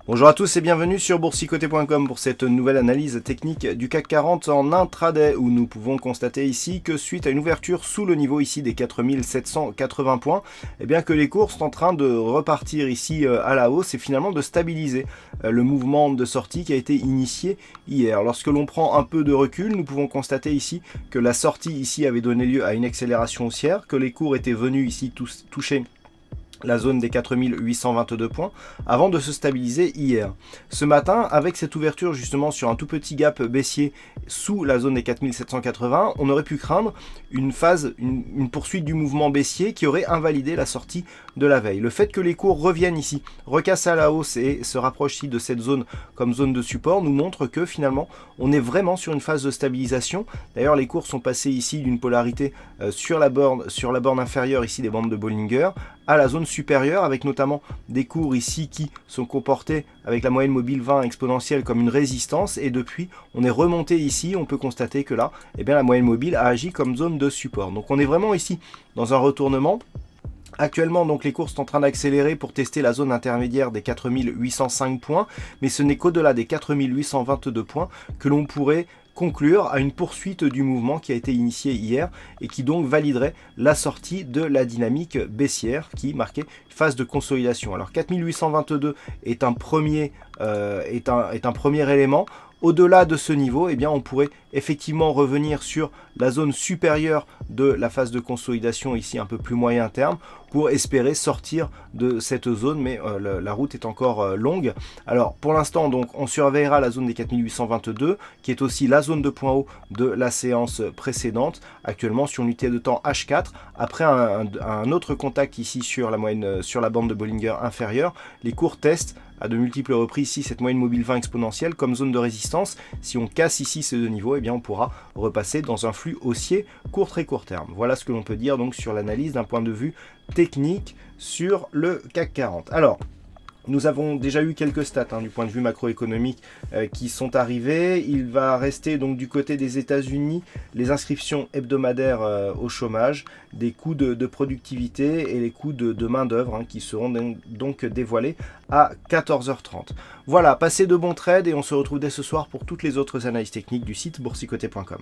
Bonjour à tous et bienvenue sur boursicoté.com pour cette nouvelle analyse technique du CAC 40 en intraday où nous pouvons constater ici que suite à une ouverture sous le niveau ici des 4780 points, eh bien que les cours sont en train de repartir ici à la hausse et finalement de stabiliser le mouvement de sortie qui a été initié hier. Lorsque l'on prend un peu de recul, nous pouvons constater ici que la sortie ici avait donné lieu à une accélération haussière, que les cours étaient venus ici toucher la zone des 4822 points avant de se stabiliser hier. Ce matin, avec cette ouverture justement sur un tout petit gap baissier sous la zone des 4780, on aurait pu craindre une poursuite du mouvement baissier qui aurait invalidé la sortie de la veille. Le fait que les cours reviennent ici, recassent à la hausse et se rapprochent ici de cette zone comme zone de support nous montre que finalement on est vraiment sur une phase de stabilisation. D'ailleurs les cours sont passés ici d'une polarité sur la borne inférieure ici des bandes de Bollinger à la zone supérieure avec notamment des cours ici qui sont comportés avec la moyenne mobile 20 exponentielle comme une résistance et depuis on est remonté ici, on peut constater que là eh bien, la moyenne mobile a agi comme zone de support. Donc on est vraiment ici dans un retournement. Actuellement, donc, les cours sont en train d'accélérer pour tester la zone intermédiaire des 4805 points, mais ce n'est qu'au-delà des 4822 points que l'on pourrait conclure à une poursuite du mouvement qui a été initié hier et qui donc validerait la sortie de la dynamique baissière qui marquait une phase de consolidation. Alors 4822 est un premier élément. Au-delà de ce niveau, eh bien, on pourrait effectivement revenir sur la zone supérieure de la phase de consolidation, ici un peu plus moyen terme, pour espérer sortir de cette zone, mais la route est encore longue. Alors pour l'instant, donc, on surveillera la zone des 4822, qui est aussi la zone de point haut de la séance précédente, actuellement sur une unité de temps H4. Après un autre contact ici sur la bande de Bollinger inférieure, les cours testent à de multiples reprises ici cette moyenne mobile 20 exponentielle comme zone de résistance. Si on casse ici ces deux niveaux, eh bien on pourra repasser dans un flux haussier très court terme. Voilà ce que l'on peut dire donc sur l'analyse d'un point de vue technique sur le CAC 40. Alors, nous avons déjà eu quelques stats du point de vue macroéconomique qui sont arrivées. Il va rester donc du côté des États-Unis les inscriptions hebdomadaires au chômage, des coûts de productivité et les coûts de main-d'œuvre qui seront donc dévoilés à 14h30. Voilà, passez de bons trades et on se retrouve dès ce soir pour toutes les autres analyses techniques du site boursicoté.com.